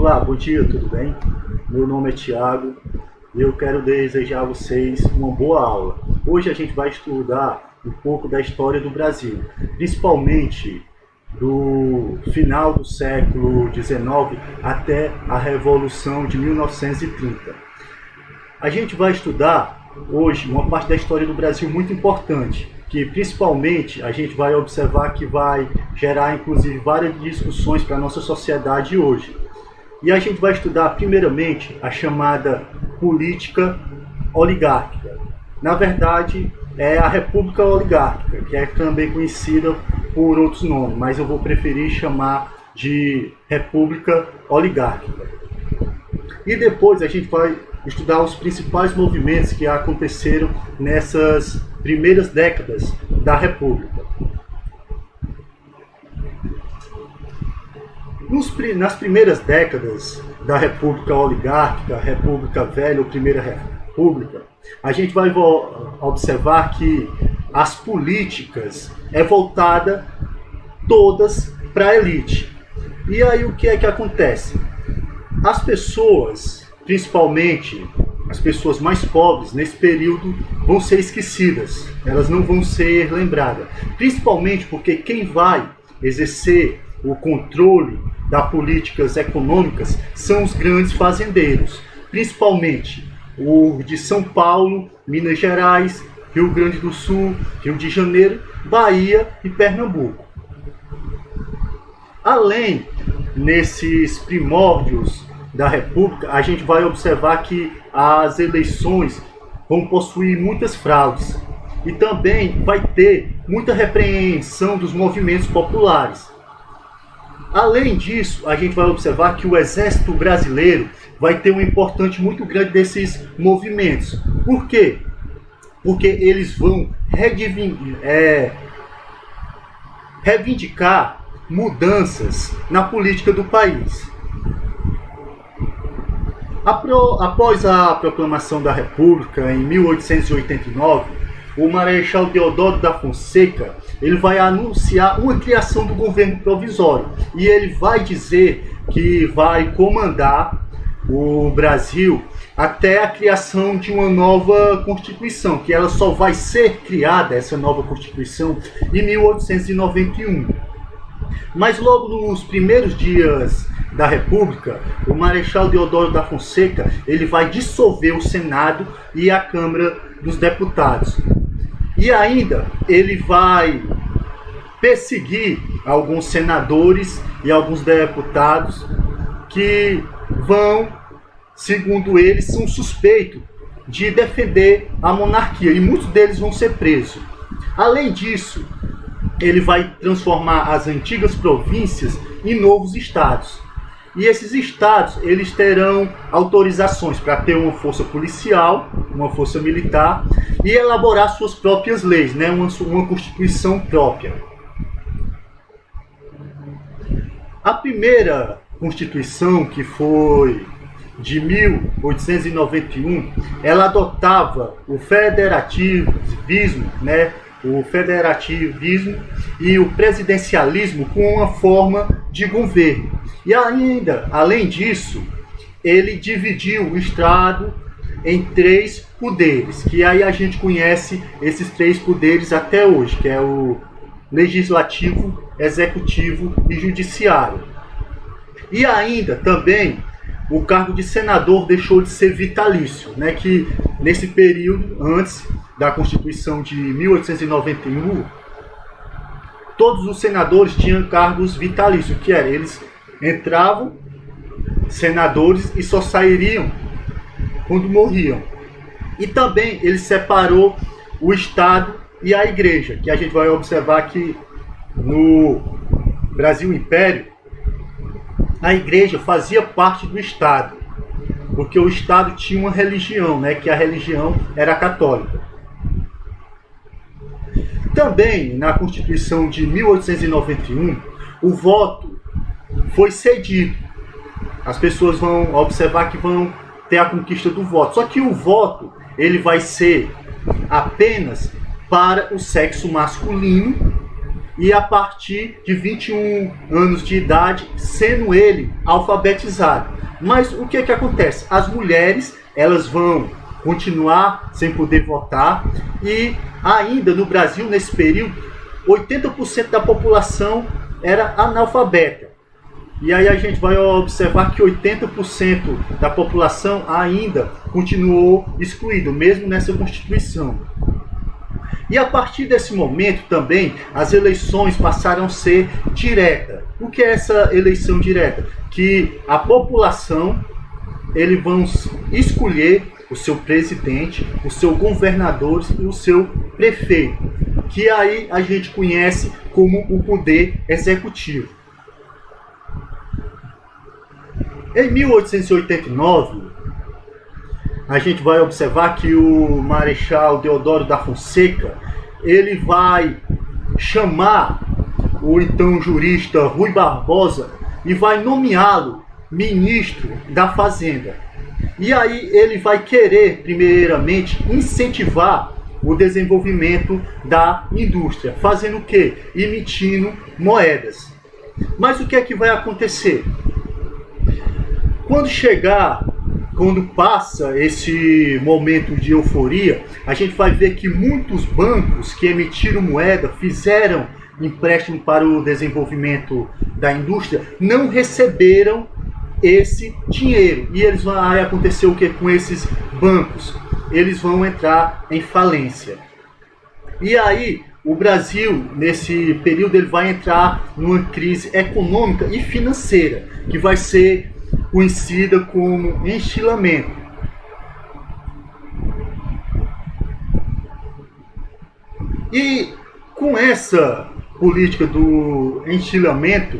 Olá, bom dia, tudo bem? Meu nome é Thiago e eu quero desejar a vocês uma boa aula. Hoje a gente vai estudar um pouco da história do Brasil, principalmente do final do século XIX até a Revolução de 1930. A gente vai estudar hoje uma parte da história do Brasil muito importante, que principalmente a gente vai observar que vai gerar inclusive várias discussões para a nossa sociedade hoje. E a gente vai estudar primeiramente a chamada política oligárquica. Na verdade, é a República Oligárquica, que é também conhecida por outros nomes, mas eu vou preferir chamar de República Oligárquica. E depois a gente vai estudar os principais movimentos que aconteceram nessas primeiras décadas da República. Nas primeiras décadas da República Oligárquica, República Velha ou Primeira República, a gente vai observar que as políticas é voltada todas para a elite. E aí o que é que acontece? As pessoas, principalmente as pessoas mais pobres, nesse período vão ser esquecidas, elas não vão ser lembradas, principalmente porque quem vai exercer o controle das políticas econômicas são os grandes fazendeiros, principalmente o de São Paulo, Minas Gerais, Rio Grande do Sul, Rio de Janeiro, Bahia e Pernambuco. Além, nesses primórdios da República, a gente vai observar que as eleições vão possuir muitas fraudes e também vai ter muita repreensão dos movimentos populares. Além disso, a gente vai observar que o Exército Brasileiro vai ter um importante muito grande desses movimentos. Por quê? Porque eles vão reivindicar mudanças na política do país. Após a proclamação da República, em 1889, o Marechal Deodoro da Fonseca ele vai anunciar uma criação do governo provisório. E ele vai dizer que vai comandar o Brasil até a criação de uma nova Constituição, que ela só vai ser criada, essa nova Constituição, em 1891. Mas logo nos primeiros dias da República, o Marechal Deodoro da Fonseca ele vai dissolver o Senado e a Câmara dos Deputados. E ainda ele vai perseguir alguns senadores e alguns deputados que vão, segundo ele, são suspeitos de defender a monarquia e muitos deles vão ser presos. Além disso, ele vai transformar as antigas províncias em novos estados. E esses estados eles terão autorizações para ter uma força policial, uma força militar e elaborar suas próprias leis, né? uma Constituição própria. A primeira Constituição, que foi de 1891, ela adotava o federativismo, né? O federativismo e o presidencialismo como uma forma de governo. E ainda, além disso, ele dividiu o Estado em 3 poderes, que aí a gente conhece esses 3 poderes até hoje, que é o legislativo, executivo e judiciário. E ainda também o cargo de senador deixou de ser vitalício, né, que nesse período, antes da Constituição de 1891, todos os senadores tinham cargos vitalícios, que era, eles entravam senadores e só sairiam quando morriam. E também ele separou o Estado e a Igreja, que a gente vai observar que no Brasil Império, a Igreja fazia parte do Estado, porque o Estado tinha uma religião, né, que a religião era católica. Também, na Constituição de 1891, o voto foi cedido. As pessoas vão observar que vão ter a conquista do voto. Só que o voto ele vai ser apenas para o sexo masculino e a partir de 21 anos de idade, sendo ele alfabetizado. Mas o que acontece? As mulheres, elas vão continuar sem poder votar, e ainda no Brasil, nesse período, 80% da população era analfabeta. E aí a gente vai observar que 80% da população ainda continuou excluído, mesmo nessa Constituição. E a partir desse momento também, as eleições passaram a ser diretas. O que é essa eleição direta? Que a população, eles vão escolher o seu presidente, o seu governador e o seu prefeito, que aí a gente conhece como o poder executivo. Em 1889, a gente vai observar que o Marechal Deodoro da Fonseca, ele vai chamar o então jurista Rui Barbosa e vai nomeá-lo ministro da Fazenda. E aí ele vai querer, primeiramente, incentivar o desenvolvimento da indústria. Fazendo o quê? Emitindo moedas. Mas o que é que vai acontecer? Quando passa esse momento de euforia, a gente vai ver que muitos bancos que emitiram moeda, fizeram empréstimo para o desenvolvimento da indústria, não receberam esse dinheiro. E eles vão acontecer o que com esses bancos? Eles vão entrar em falência. E aí, o Brasil, nesse período, ele vai entrar numa crise econômica e financeira, que vai ser conhecida como enchilamento. E com essa política do enchilamento,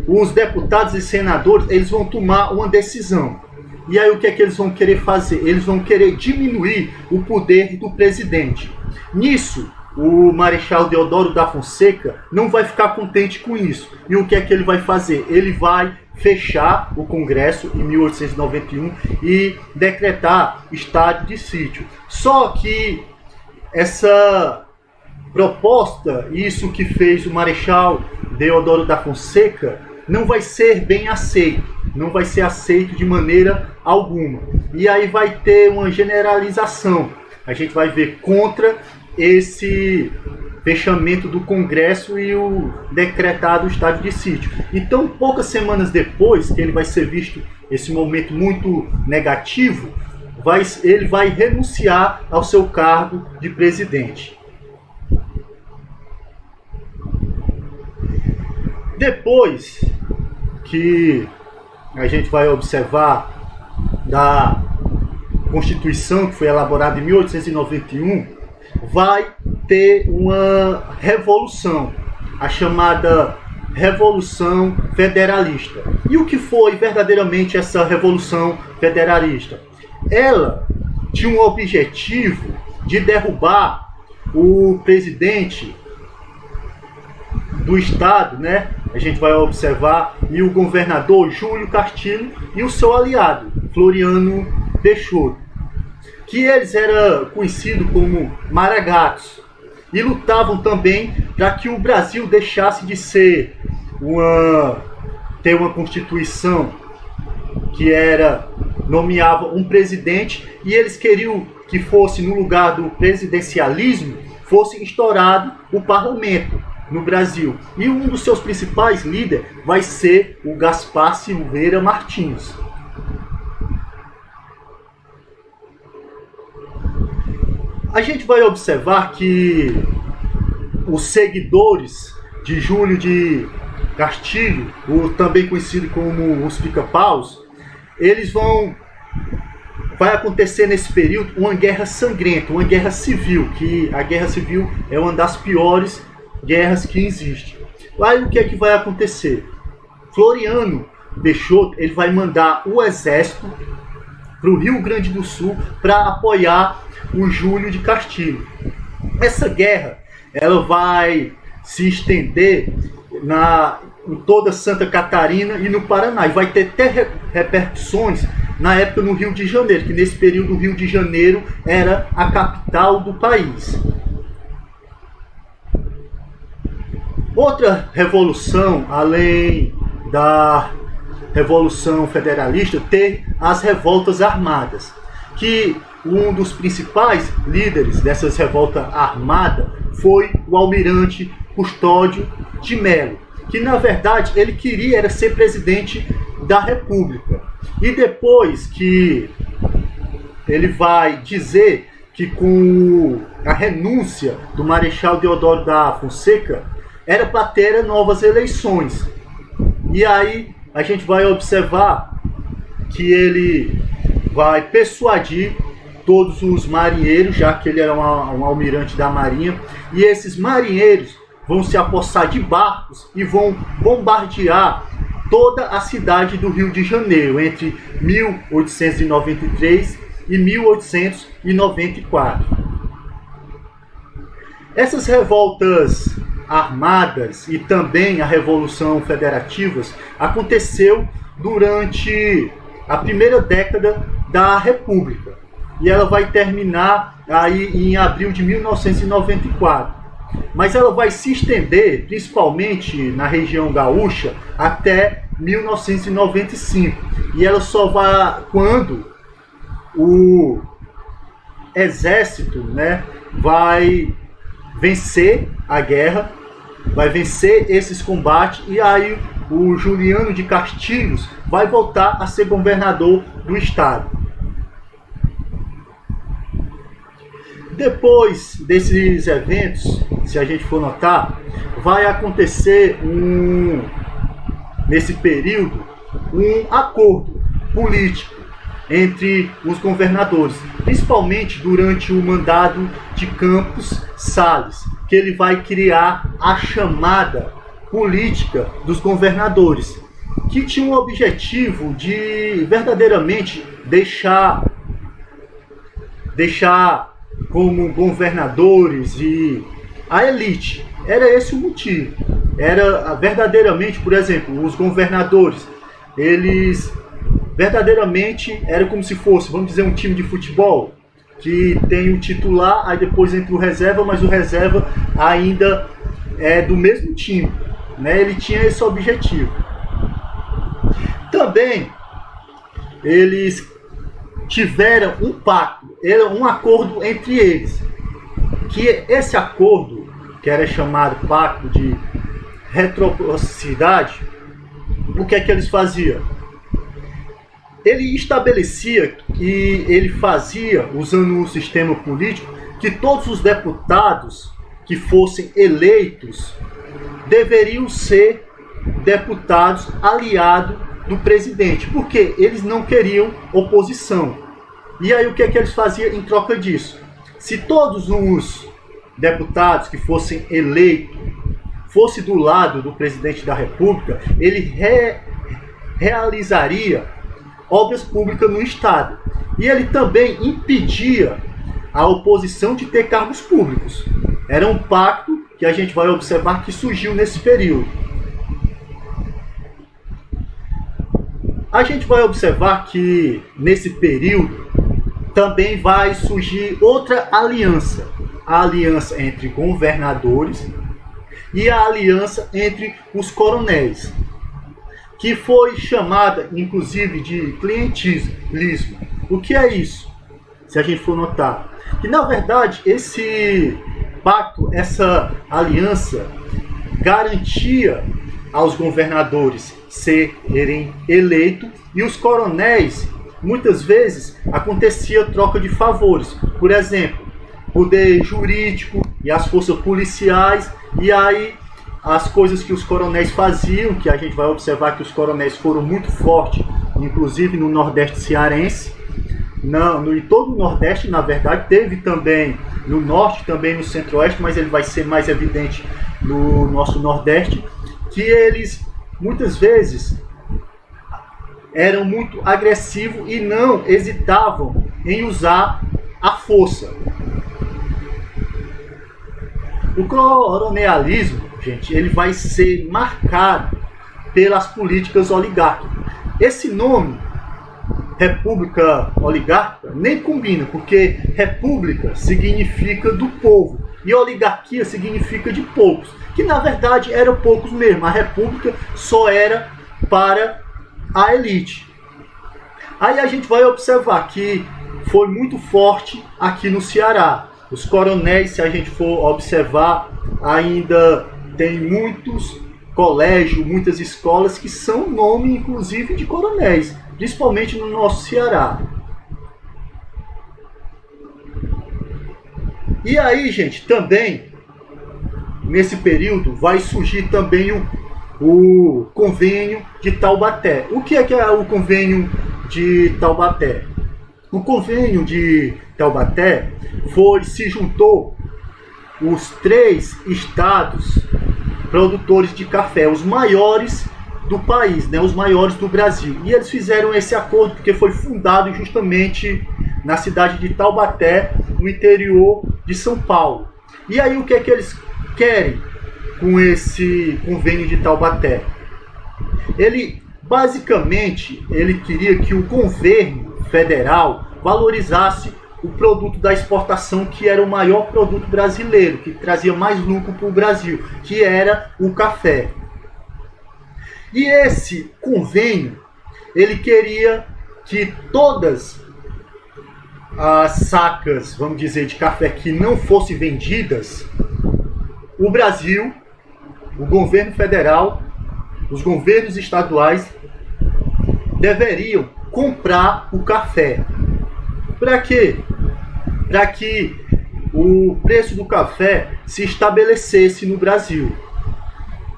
os deputados e senadores, eles vão tomar uma decisão. E aí o que é que eles vão querer fazer? Eles vão querer diminuir o poder do presidente. Nisso, o Marechal Deodoro da Fonseca não vai ficar contente com isso. E o que é que ele vai fazer? Ele vai fechar o Congresso em 1891 e decretar estado de sítio. Só que essa proposta, isso que fez o Marechal Deodoro da Fonseca, não vai ser bem aceito, não vai ser aceito de maneira alguma. E aí vai ter uma generalização. A gente vai ver contra esse fechamento do Congresso e o decretado estado de sítio. Então, poucas semanas depois, que ele vai ser visto esse momento muito negativo, ele vai renunciar ao seu cargo de presidente. Depois que a gente vai observar da Constituição, que foi elaborada em 1891, vai ter uma revolução, a chamada Revolução Federalista. E o que foi verdadeiramente essa Revolução Federalista? Ela tinha um objetivo de derrubar o presidente do estado, né? A gente vai observar, e o governador Júlio Castilho e o seu aliado, Floriano Peixoto, que eles eram conhecidos como maragatos, e lutavam também para que o Brasil deixasse de ser ter uma constituição que nomeava um presidente, e eles queriam que fosse, no lugar do presidencialismo, fosse instaurado o parlamento no Brasil. E um dos seus principais líderes vai ser o Gaspar Silveira Martins. A gente vai observar que os seguidores de Júlio de Castilho, também conhecido como os pica-paus, vai acontecer nesse período uma guerra sangrenta, uma guerra civil, que a guerra civil é uma das piores guerras que existe. Aí o que é que vai acontecer? Floriano Peixoto, ele vai mandar o exército para o Rio Grande do Sul para apoiar o Júlio de Castilho. Essa guerra, ela vai se estender em toda Santa Catarina e no Paraná, e vai ter até repercussões na época no Rio de Janeiro, que nesse período o Rio de Janeiro era a capital do país. Outra revolução, além da Revolução Federalista, tem as revoltas armadas, que um dos principais líderes dessas revoltas armadas foi o almirante Custódio de Melo, que na verdade ele queria era ser presidente da República. E depois que ele vai dizer que com a renúncia do Marechal Deodoro da Fonseca era para ter novas eleições. E aí a gente vai observar que ele vai persuadir todos os marinheiros, já que ele era um almirante da Marinha, e esses marinheiros vão se apossar de barcos e vão bombardear toda a cidade do Rio de Janeiro entre 1893 e 1894. Essas revoltas armadas e também a Revolução Federativa aconteceu durante a primeira década da República e ela vai terminar aí em abril de 1994. Mas ela vai se estender, principalmente na região gaúcha, até 1995. E ela só vai quando o exército, né, vai vencer a guerra, vai vencer esses combates, e aí o Juliano de Castilhos vai voltar a ser governador do estado. Depois desses eventos, se a gente for notar, vai acontecer nesse período um acordo político entre os governadores, principalmente durante o mandato de Campos Salles, que ele vai criar a chamada política dos governadores, que tinha o objetivo de verdadeiramente deixar como governadores e a elite. Era esse o motivo. Era verdadeiramente, por exemplo, os governadores, eles verdadeiramente era como se fosse, vamos dizer, um time de futebol, que tem o titular, aí depois entra o reserva, mas o reserva ainda é do mesmo time, né? Ele tinha esse objetivo. Também eles tiveram um pacto, um acordo entre eles, que esse acordo, que era chamado Pacto de Reciprocidade, o que é que eles faziam? Ele estabelecia e ele fazia, usando o sistema político, que todos os deputados que fossem eleitos deveriam ser deputados aliados do presidente, porque eles não queriam oposição. E aí o que é que eles faziam em troca disso? Se todos os deputados que fossem eleitos fossem do lado do presidente da República, ele realizaria obras públicas no estado. E ele também impedia a oposição de ter cargos públicos. Era um pacto que a gente vai observar que surgiu nesse período. A gente vai observar que nesse período também vai surgir outra aliança. A aliança entre governadores e a aliança entre os coronéis, que foi chamada inclusive de clientelismo. O que é isso? Se a gente for notar, que na verdade esse pacto, essa aliança garantia aos governadores serem eleitos e os coronéis, muitas vezes acontecia troca de favores. Por exemplo, poder jurídico e as forças policiais, e aí as coisas que os coronéis faziam, que a gente vai observar que os coronéis foram muito fortes, inclusive no Nordeste cearense, em todo o Nordeste, na verdade, teve também no Norte, também no Centro-Oeste, mas ele vai ser mais evidente no nosso Nordeste, que eles, muitas vezes, eram muito agressivos e não hesitavam em usar a força. O coronelismo, gente, ele vai ser marcado pelas políticas oligárquicas. Esse nome, República Oligárquica, nem combina, porque república significa do povo. e oligarquia significa de poucos, que na verdade eram poucos mesmo. A república só era para a elite. Aí a gente vai observar que foi muito forte aqui no Ceará. Os coronéis, se a gente for observar, ainda tem muitos colégios, muitas escolas que são nome, inclusive, de coronéis, principalmente no nosso Ceará. E aí, gente, também, nesse período, vai surgir também o convênio de Taubaté. O que é o convênio de Taubaté? O convênio de Taubaté se juntou os 3 estados produtores de café, os maiores do país, né, os maiores do Brasil. E eles fizeram esse acordo porque foi fundado justamente na cidade de Taubaté, no interior de São Paulo. E aí o que é que eles querem com esse convênio de Taubaté? Basicamente, ele queria que o governo federal valorizasse o produto da exportação, que era o maior produto brasileiro, que trazia mais lucro para o Brasil, que era o café. E esse convênio, ele queria que todas as sacas, vamos dizer, de café que não fossem vendidas, o Brasil, o governo federal, os governos estaduais deveriam comprar o café. Para quê? Para que o preço do café se estabelecesse no Brasil.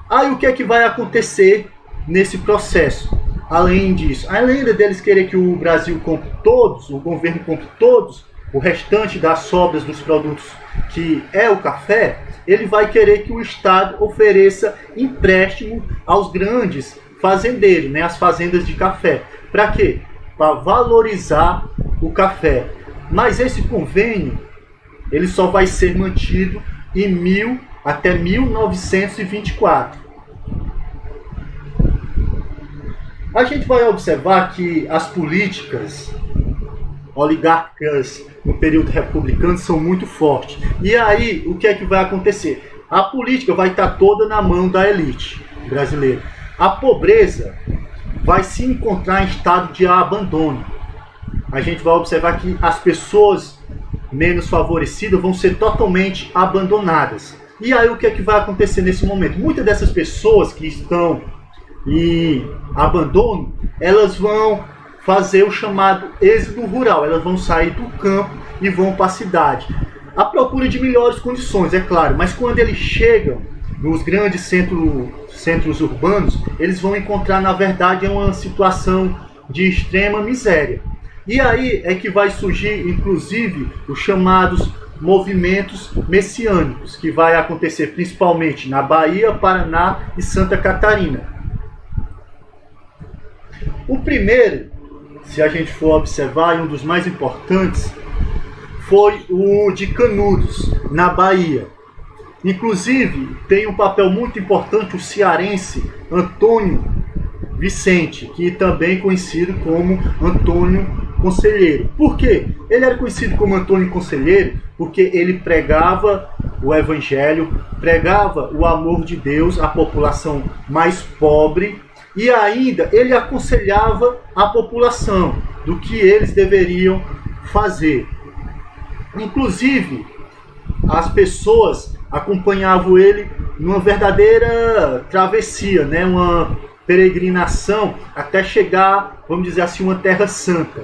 Aí o que é que vai acontecer nesse processo? Além disso, além deles querer que o Brasil compre todos, o governo compre todos, o restante das sobras dos produtos que é o café, ele vai querer que o Estado ofereça empréstimo aos grandes fazendeiros, né, as fazendas de café. Para quê? Para valorizar o café. Mas esse convênio, ele só vai ser mantido até 1924. A gente vai observar que as políticas oligárquicas no período republicano são muito fortes. E aí, o que é que vai acontecer? A política vai estar toda na mão da elite brasileira. A pobreza vai se encontrar em estado de abandono. A gente vai observar que as pessoas menos favorecidas vão ser totalmente abandonadas. E aí o que é que vai acontecer nesse momento? Muitas dessas pessoas que estão em abandono, elas vão fazer o chamado êxodo rural. Elas vão sair do campo e vão para a cidade. À procura de melhores condições, é claro. Mas quando eles chegam nos grandes centros urbanos, eles vão encontrar, na verdade, uma situação de extrema miséria. E aí é que vai surgir, inclusive, os chamados movimentos messiânicos, que vai acontecer principalmente na Bahia, Paraná e Santa Catarina. O primeiro, se a gente for observar, e um dos mais importantes, foi o de Canudos, na Bahia. Inclusive, tem um papel muito importante o cearense Antônio Vicente, que também é conhecido como Antônio Conselheiro. Por quê? Ele era conhecido como Antônio Conselheiro porque ele pregava o evangelho, pregava o amor de Deus à população mais pobre e ainda ele aconselhava a população do que eles deveriam fazer. Inclusive, as pessoas acompanhavam ele numa verdadeira travessia, né? Uma peregrinação até chegar, vamos dizer assim, uma terra santa.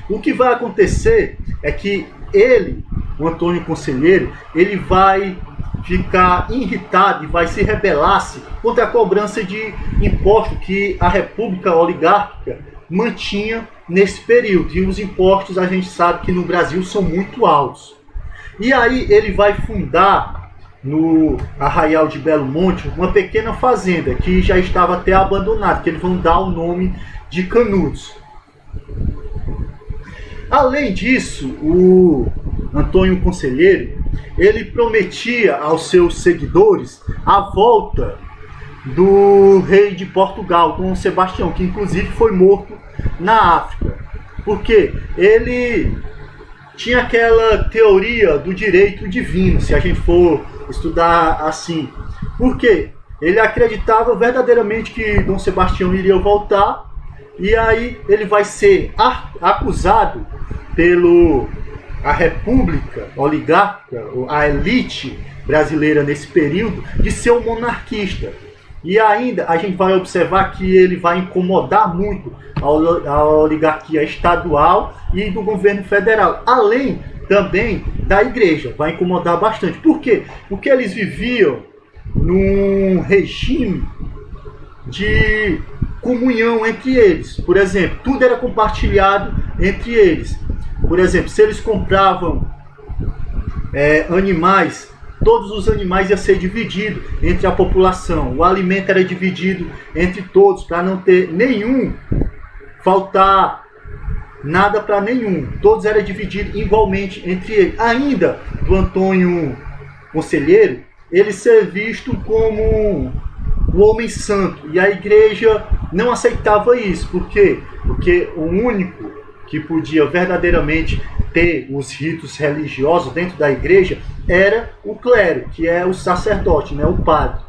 O que vai acontecer é que ele, o Antônio Conselheiro, ele vai ficar irritado e vai se rebelar-se contra a cobrança de imposto que a República Oligárquica mantinha nesse período. E os impostos, a gente sabe que no Brasil são muito altos. E aí ele vai fundar no Arraial de Belo Monte uma pequena fazenda que já estava até abandonada, que eles vão dar o nome de Canudos. Além disso, o Antônio Conselheiro, ele prometia aos seus seguidores a volta do rei de Portugal, Dom Sebastião, que inclusive foi morto na África. Porque ele tinha aquela teoria do direito divino, se a gente for estudar assim. Por quê? Ele acreditava verdadeiramente que Dom Sebastião iria voltar, e aí ele vai ser acusado pelo a república oligárquica, a elite brasileira nesse período, de ser um monarquista. E ainda a gente vai observar que ele vai incomodar muito a oligarquia estadual e do governo federal, além também da igreja, vai incomodar bastante. Por quê? Porque eles viviam num regime de comunhão entre eles. Por exemplo, tudo era compartilhado entre eles. Por exemplo, se eles compravam animais, todos os animais iam ser divididos entre a população. O alimento era dividido entre todos, para não ter nenhum, faltar nada para nenhum. Todos eram divididos igualmente entre eles. Ainda do Antônio Conselheiro, ele ser visto como um homem santo. E a igreja não aceitava isso. Por quê? Porque o único que podia verdadeiramente ter os ritos religiosos dentro da igreja era o clero, que é o sacerdote, né, o padre.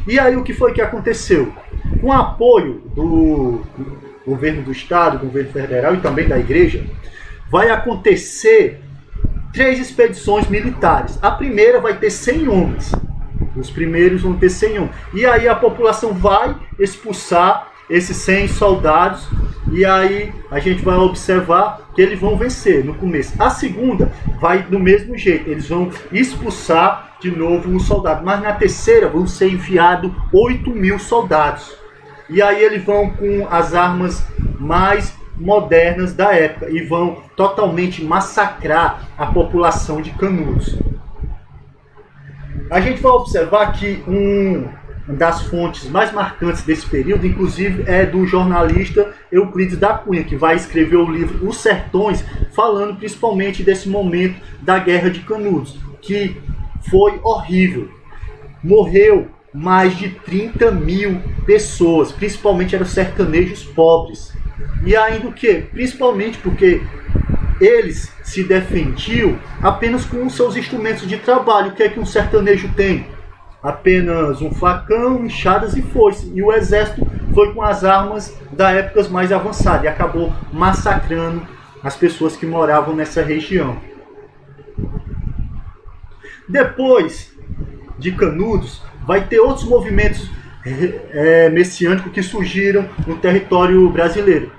E aí o que foi que aconteceu? Com o apoio do governo do estado, do governo federal e também da igreja, vai acontecer 3 expedições militares. A primeira vai ter 100 homens. Os primeiros vão ter 100 homens. E aí a população vai expulsar esses 100 soldados, e aí a gente vai observar que eles vão vencer no começo. A segunda vai do mesmo jeito, eles vão expulsar de novo os soldados, mas na terceira vão ser enviados 8.000 soldados. E aí eles vão com as armas mais modernas da época e vão totalmente massacrar a população de Canudos. A gente vai observar que uma das fontes mais marcantes desse período, inclusive, é do jornalista Euclides da Cunha, que vai escrever o livro Os Sertões, falando principalmente desse momento da Guerra de Canudos, que foi horrível. Morreu mais de 30.000 pessoas, principalmente eram sertanejos pobres. E ainda o que? Principalmente porque eles se defendiam apenas com os seus instrumentos de trabalho. O que é que um sertanejo tem? Apenas um facão, enxadas e foice. E o exército foi com as armas da época mais avançadas e acabou massacrando as pessoas que moravam nessa região. Depois de Canudos, vai ter outros movimentos messiânicos que surgiram no território brasileiro.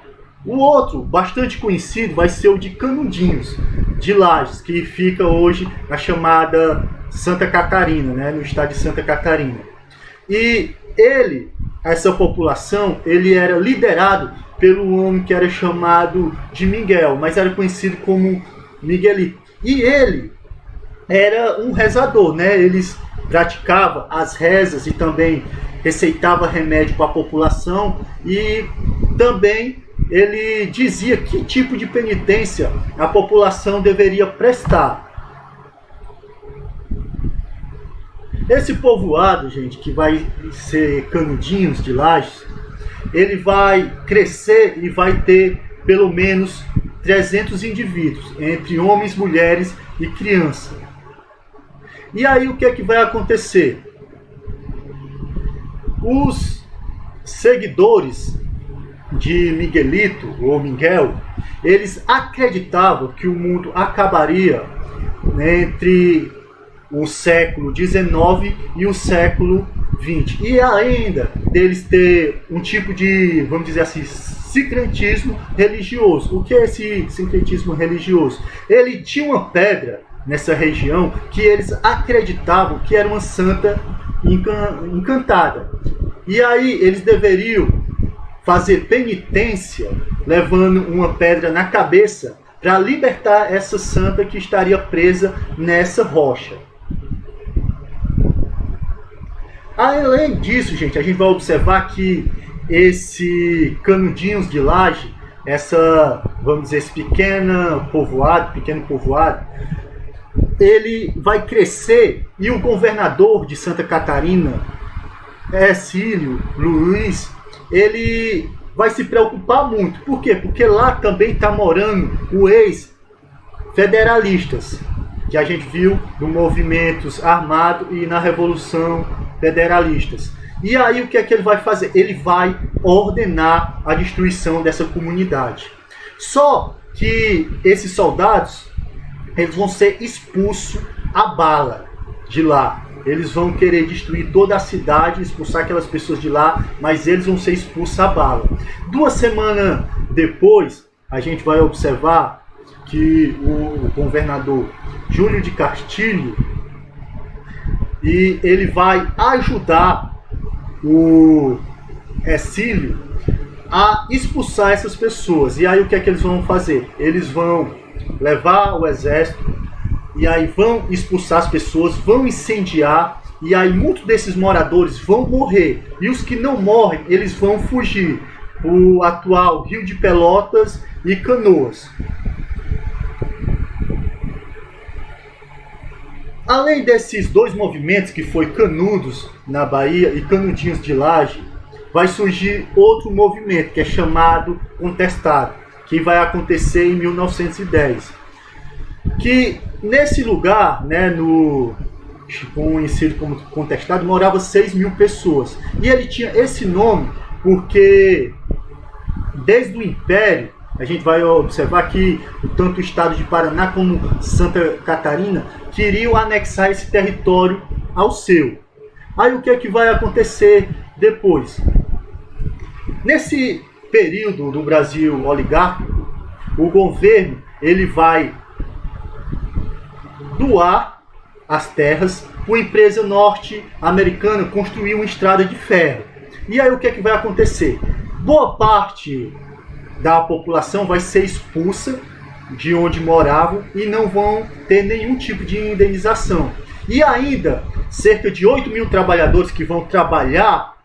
O outro, bastante conhecido, vai ser o de Canudinhos, de Lages, que fica hoje na chamada Santa Catarina, né, no estado de Santa Catarina. E essa população, ele era liderado pelo homem que era chamado de Miguel, mas era conhecido como Miguelito. E ele era um rezador, né? Eles praticava as rezas e também receitava remédio para a população, e também ele dizia que tipo de penitência a população deveria prestar. Esse povoado, gente, que vai ser Canudinhos de Lages, ele vai crescer e vai ter pelo menos 300 indivíduos, entre homens, mulheres e crianças. E aí o que é que vai acontecer? Os seguidores de Miguelito, ou Miguel, eles acreditavam que o mundo acabaria entre o século XIX e o século XX. E ainda deles ter um tipo de, vamos dizer assim, sincretismo religioso. O que é esse sincretismo religioso? Ele tinha uma pedra nessa região que eles acreditavam que era uma santa encantada. E aí eles deveriam fazer penitência levando uma pedra na cabeça para libertar essa santa que estaria presa nessa rocha. Além disso, gente, a gente vai observar que esse Canudinhos de Lages, vamos dizer, esse pequeno povoado, ele vai crescer, e o governador de Santa Catarina, Hercílio Luiz, ele vai se preocupar muito. Por quê? Porque lá também está morando o federalistas, que a gente viu no movimentos armados e na Revolução Federalistas. E aí o que é que ele vai fazer? Ele vai ordenar a destruição dessa comunidade. Só que esses soldados, eles vão ser expulsos a bala de lá. Eles vão querer destruir toda a cidade, expulsar aquelas pessoas de lá, mas eles vão ser expulsos a bala. 2 semanas depois, a gente vai observar que o governador Júlio de Castilho, e ele vai ajudar o Hercílio a expulsar essas pessoas. E aí o que é que eles vão fazer? Eles vão levar o exército e aí vão expulsar as pessoas, vão incendiar, e aí muitos desses moradores vão morrer. E os que não morrem, eles vão fugir o atual Rio de Pelotas e Canoas. Além desses 2 movimentos, que foi Canudos na Bahia e Canudinhos de Laje, vai surgir outro movimento que é chamado Contestado, que vai acontecer em 1910. Que nesse lugar, né, conhecido como Contestado, morava 6.000 pessoas. E ele tinha esse nome porque desde o Império, a gente vai observar que tanto o estado de Paraná como Santa Catarina queriam anexar esse território ao seu. Aí o que é que vai acontecer depois? Nesse período do Brasil oligárquico, o governo ele vai doar as terras para uma empresa norte-americana construir uma estrada de ferro. E aí o que é que vai acontecer? Boa parte da população vai ser expulsa de onde moravam e não vão ter nenhum tipo de indenização. E ainda, cerca de 8.000 trabalhadores que vão trabalhar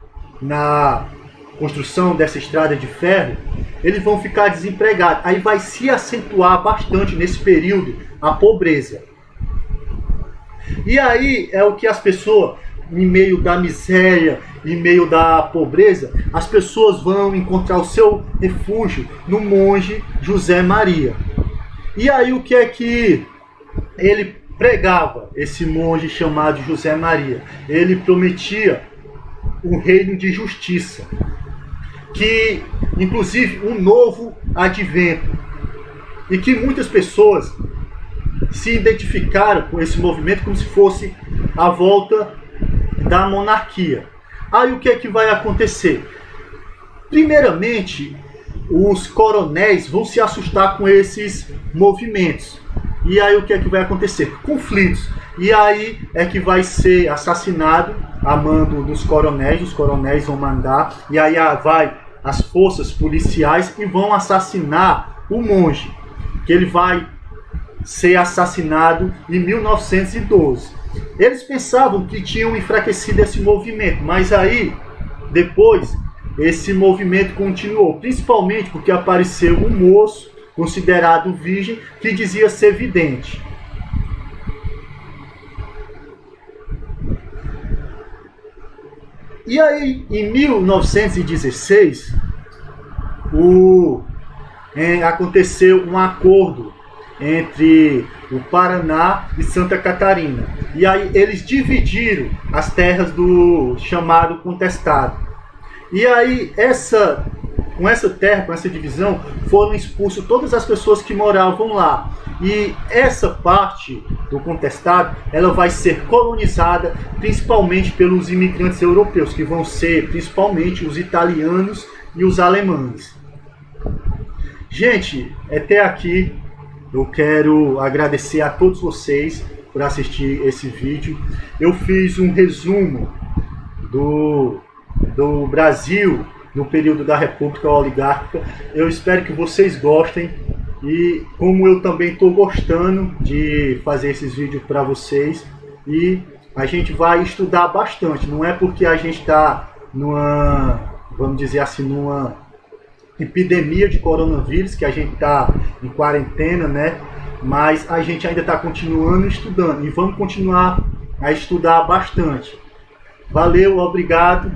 na construção dessa estrada de ferro, eles vão ficar desempregados. Aí vai se acentuar bastante nesse período a pobreza. E aí é o que as pessoas, em meio da miséria, em meio da pobreza, as pessoas vão encontrar o seu refúgio no monge José Maria. E aí o que é que ele pregava, esse monge chamado José Maria? Ele prometia um reino de justiça, que inclusive um novo advento, e que muitas pessoas se identificaram com esse movimento como se fosse a volta da monarquia. Aí o que é que vai acontecer? Primeiramente, os coronéis vão se assustar com esses movimentos. E aí o que é que vai acontecer? Conflitos. E aí é que vai ser assassinado a mando dos coronéis. Os coronéis vão mandar, e aí vai as forças policiais e vão assassinar o monge, que ele vai ser assassinado em 1912. Eles pensavam que tinham enfraquecido esse movimento, mas aí, depois, esse movimento continuou, principalmente porque apareceu um moço, considerado virgem, que dizia ser vidente. E aí, em 1916, aconteceu um acordo entre o Paraná e Santa Catarina. E aí eles dividiram as terras do chamado Contestado. E aí com essa terra, com essa divisão, foram expulsas todas as pessoas que moravam lá. E essa parte do Contestado, ela vai ser colonizada principalmente pelos imigrantes europeus, que vão ser principalmente os italianos e os alemães. Gente, até aqui eu quero agradecer a todos vocês por assistir esse vídeo. Eu fiz um resumo do Brasil no período da República Oligárquica. Eu espero que vocês gostem, e como eu também estou gostando de fazer esses vídeos para vocês, e a gente vai estudar bastante. Não é porque a gente está vamos dizer assim, numa epidemia de coronavírus, que a gente está em quarentena, né? Mas a gente ainda está continuando estudando, e vamos continuar a estudar bastante. Valeu, obrigado.